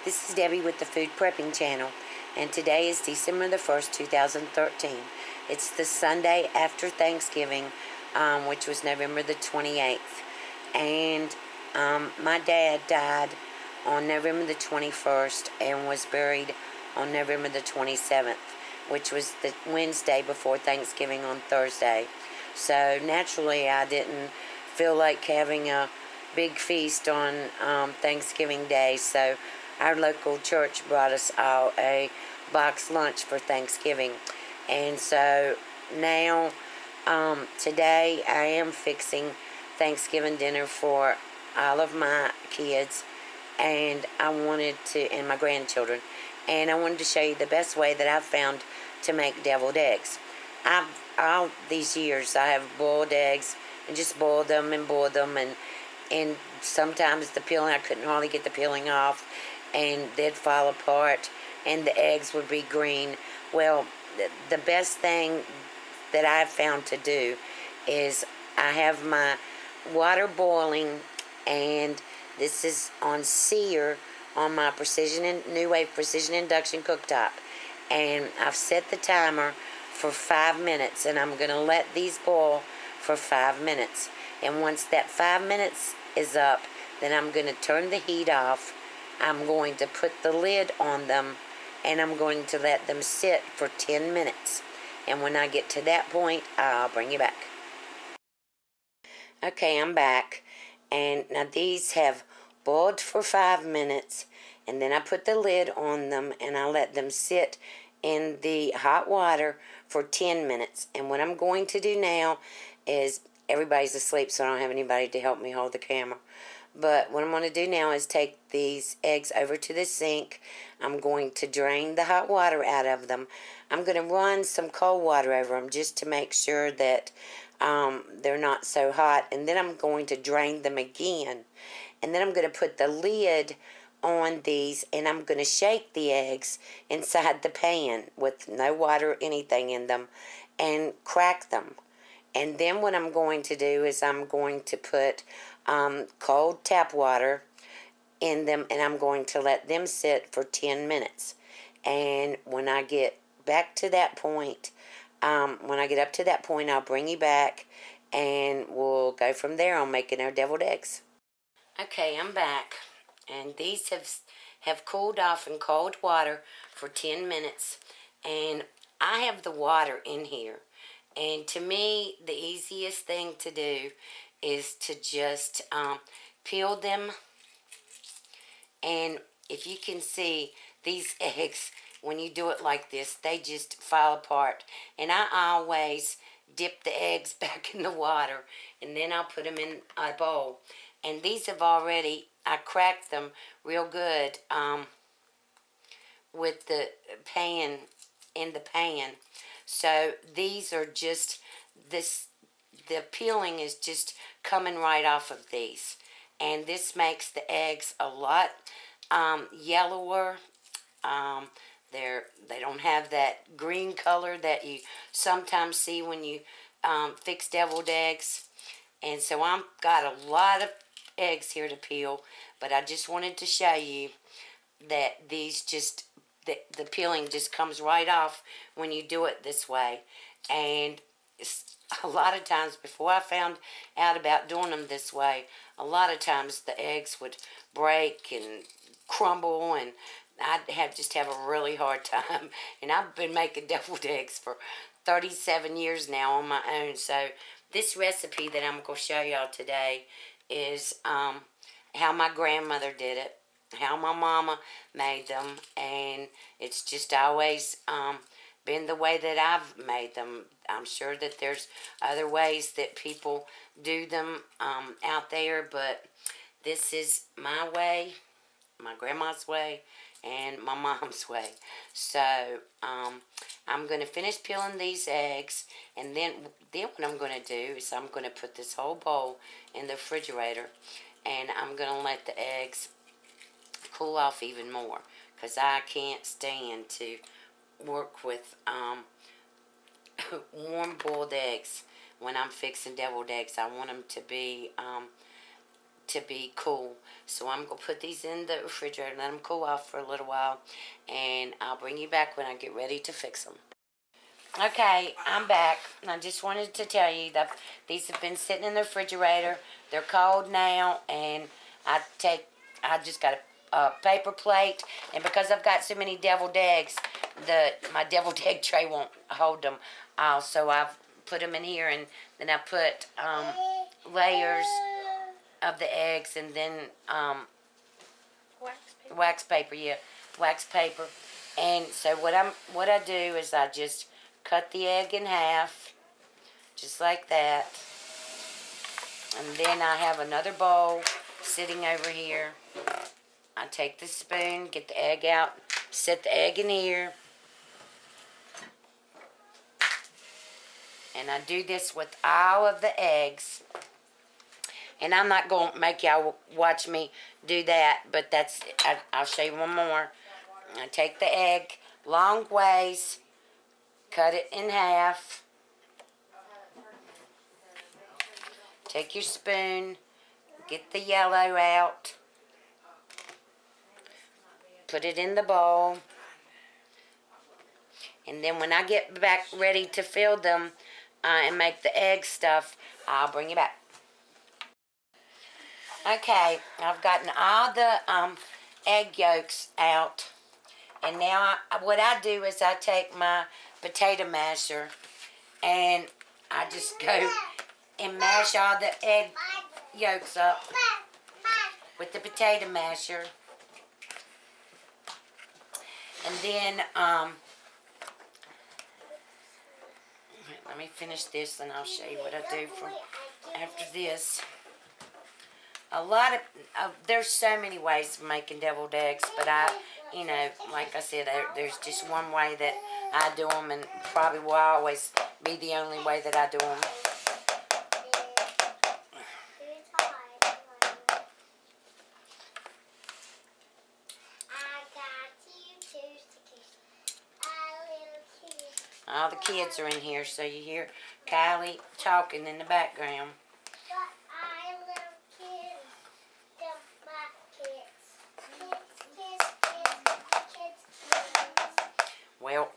This is Debbie with the Food Prepping channel, and today is December the 1st, 2013. It's the Sunday after Thanksgiving, which was November the 28th. And my dad died on November the 21st and was buried on November the 27th, which was the Wednesday before Thanksgiving on Thursday. So naturally I didn't feel like having a big feast on Thanksgiving Day, so our local church brought us all a box lunch for Thanksgiving. And so now, today I am fixing Thanksgiving dinner for all of my kids, and and my grandchildren, and I wanted to show you the best way that I've found to make deviled eggs. All these years I have boiled eggs and just boiled them, and sometimes the peeling, I couldn't hardly get the peeling off, and they'd fall apart, and the eggs would be green. Well, the best thing that I've found to do is I have my water boiling, and this is on sear on my New Wave Precision Induction cooktop, and I've set the timer for 5 minutes, and I'm going to let these boil for 5 minutes. And once that 5 minutes is up, then I'm going to turn the heat off. I'm going to put the lid on them, and I'm going to let them sit for 10 minutes. And when I get to that point, I'll bring you back. Okay, I'm back. And now these have boiled for 5 minutes, and then I put the lid on them, and I let them sit in the hot water for 10 minutes. And what I'm going to do now is, everybody's asleep, so I don't have anybody to help me hold the camera. But what I'm going to do now is take these eggs over to the sink. I'm going to drain the hot water out of them. I'm going to run some cold water over them just to make sure that they're not so hot. And then I'm going to drain them again. And then I'm going to put the lid on these, and I'm going to shake the eggs inside the pan with no water or anything in them and crack them. And then what I'm going to do is I'm going to put cold tap water in them, and I'm going to let them sit for 10 minutes. And when I get back to that point, when I get up to that point, I'll bring you back, and we'll go from there on making our deviled eggs. Okay, I'm back, and these have cooled off in cold water for 10 minutes, and I have the water in here. And to me, the easiest thing to do is to just peel them. And if you can see, these eggs, when you do it like this, they just fall apart. And I always dip the eggs back in the water, and then I'll put them in a bowl. And these have already, I cracked them real good with the pan, in the pan. So these are just, the peeling is just coming right off of these. And this makes the eggs a lot yellower. They don't have that green color that you sometimes see when you fix deviled eggs. And so I've got a lot of eggs here to peel, but I just wanted to show you that these just, the peeling just comes right off when you do it this way. And a lot of times, before I found out about doing them this way, a lot of times the eggs would break and crumble, and I'd just have a really hard time. And I've been making deviled eggs for 37 years now on my own. So this recipe that I'm going to show y'all today is how my grandmother did it, how my mama made them, and it's just always been the way that I've made them. I'm sure that there's other ways that people do them out there, but this is my way, my grandma's way, and my mom's way. So I'm going to finish peeling these eggs, and then what I'm going to do is I'm going to put this whole bowl in the refrigerator, and I'm going to let the eggs cool off even more, because I can't stand to work with warm boiled eggs when I'm fixing deviled eggs. I want them to be to be cool. So I'm going to put these in the refrigerator and let them cool off for a little while. And I'll bring you back when I get ready to fix them. Okay, I'm back. I just wanted to tell you that these have been sitting in the refrigerator. They're cold now, and I just got a paper plate, and because I've got so many deviled eggs, my deviled egg tray won't hold them. So I've put them in here, and then I put layers of the eggs, and then wax paper, wax paper. And so what I do is I just cut the egg in half, just like that. And then I have another bowl sitting over here. I take the spoon, get the egg out, set the egg in here. And I do this with all of the eggs. And I'm not going to make y'all watch me do that, but I'll show you one more. I take the egg long ways, cut it in half. Take your spoon, get the yellow out, put it in the bowl, and then when I get back ready to fill them and make the egg stuff, I'll bring you back. Okay, I've gotten all the egg yolks out, and now what I do is I take my potato masher and I just go and mash all the egg yolks up with the potato masher. And then, let me finish this and I'll show you what I do from after this. There's so many ways of making deviled eggs, but like I said, there's just one way that I do them, and probably will always be the only way that I do them. All the kids are in here, so you hear Kylie talking in the background. Well,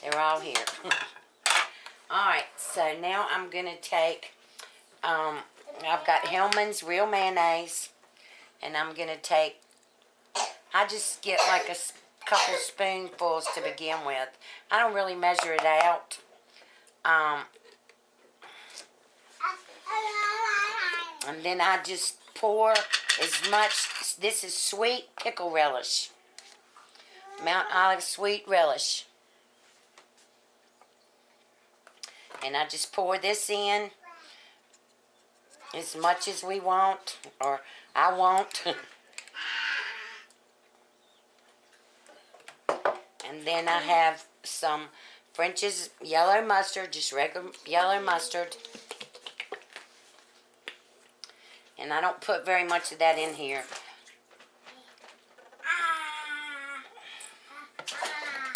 they're all here. Alright, so now I'm going to take, I've got Hellman's Real Mayonnaise, and I'm going to take, I just get like a couple spoonfuls to begin with. I don't really measure it out. And then I just pour as much. This is sweet pickle relish. Mount Olive sweet relish. And I just pour this in as much as we want, or I want. And then I have some French's yellow mustard, just regular yellow mustard. And I don't put very much of that in here.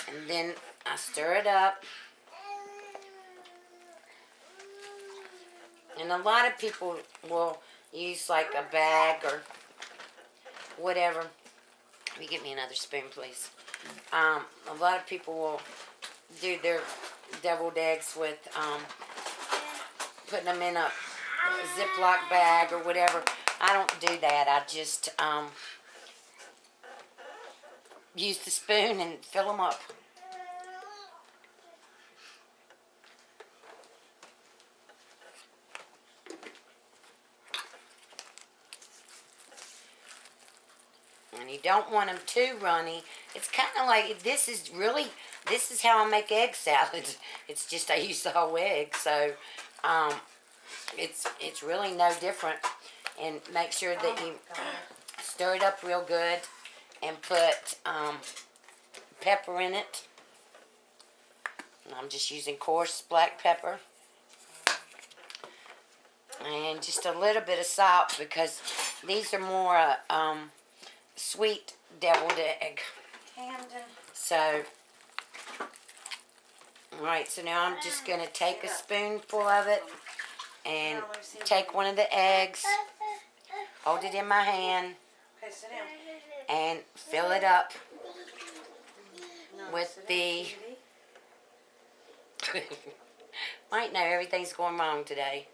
And then I stir it up. And a lot of people will use like a bag or whatever. Will you get me another spoon, please? A lot of people will do their deviled eggs with putting them in a Ziploc bag or whatever. I don't do that. I just use the spoon and fill them up. And you don't want them too runny. It's kind of like, this is how I make egg salad. It's just I use the whole egg, so it's really no different. And make sure that you stir it up real good and put pepper in it. And I'm just using coarse black pepper. And just a little bit of salt, because these are more sweet deviled egg. So Alright, so now I'm just going to take a spoonful of it and take one of the eggs, hold it in my hand, and fill it up with the... Might know everything's going wrong today.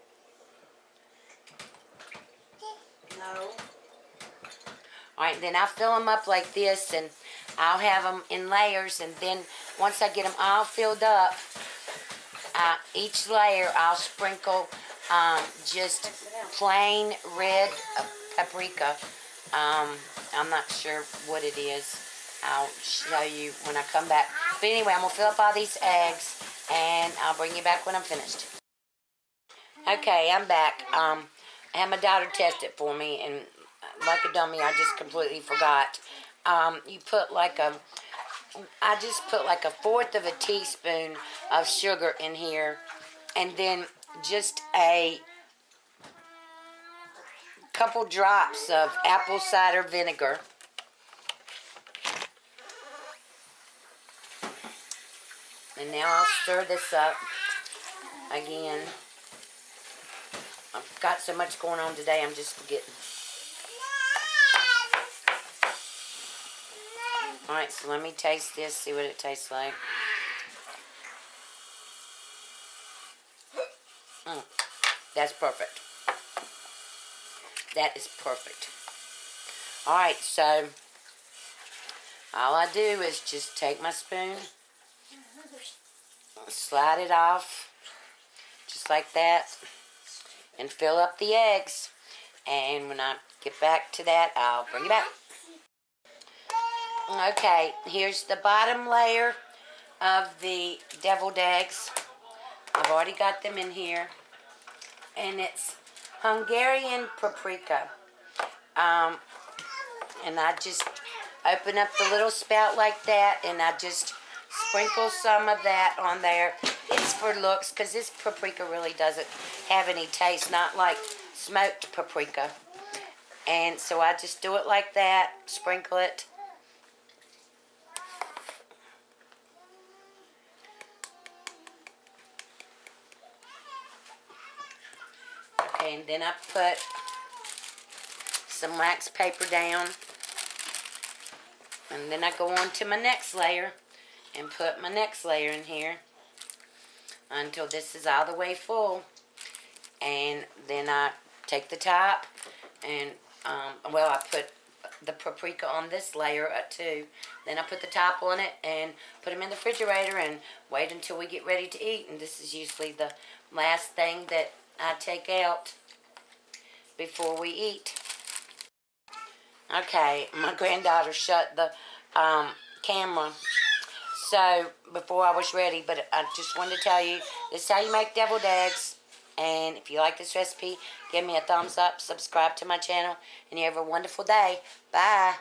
No. Alright, then I'll fill them up like this, and I'll have them in layers, and then once I get them all filled up, each layer I'll sprinkle just plain red paprika. I'm not sure what it is. I'll show you when I come back. But anyway, I'm going to fill up all these eggs, and I'll bring you back when I'm finished. Okay, I'm back. I had my daughter test it for me, and like a dummy, I just completely forgot. You put like I just put like 1/4 of a teaspoon of sugar in here, and then just a couple drops of apple cider vinegar. And now I'll stir this up again. I've got so much going on today, I'm just forgetting. Alright, so let me taste this, see what it tastes like. That's perfect. That is perfect. Alright, so all I do is just take my spoon, slide it off, just like that, and fill up the eggs. And when I get back to that, I'll bring it back. Okay, here's the bottom layer of the deviled eggs. I've already got them in here. And it's Hungarian paprika. And I just open up the little spout like that, and I just sprinkle some of that on there. It's for looks, because this paprika really doesn't have any taste, not like smoked paprika. And so I just do it like that, sprinkle it. Okay, and then I put some wax paper down. And then I go on to my next layer and put my next layer in here until this is all the way full. And then I take the top and, well, I put the paprika on this layer too. Then I put the top on it and put them in the refrigerator and wait until we get ready to eat. And this is usually the last thing that I take out before we eat. Okay, my granddaughter shut the camera so before I was ready, but I just wanted to tell you this is how you make deviled eggs. And if you like this recipe, give me a thumbs up, subscribe to my channel, and you have a wonderful day. Bye.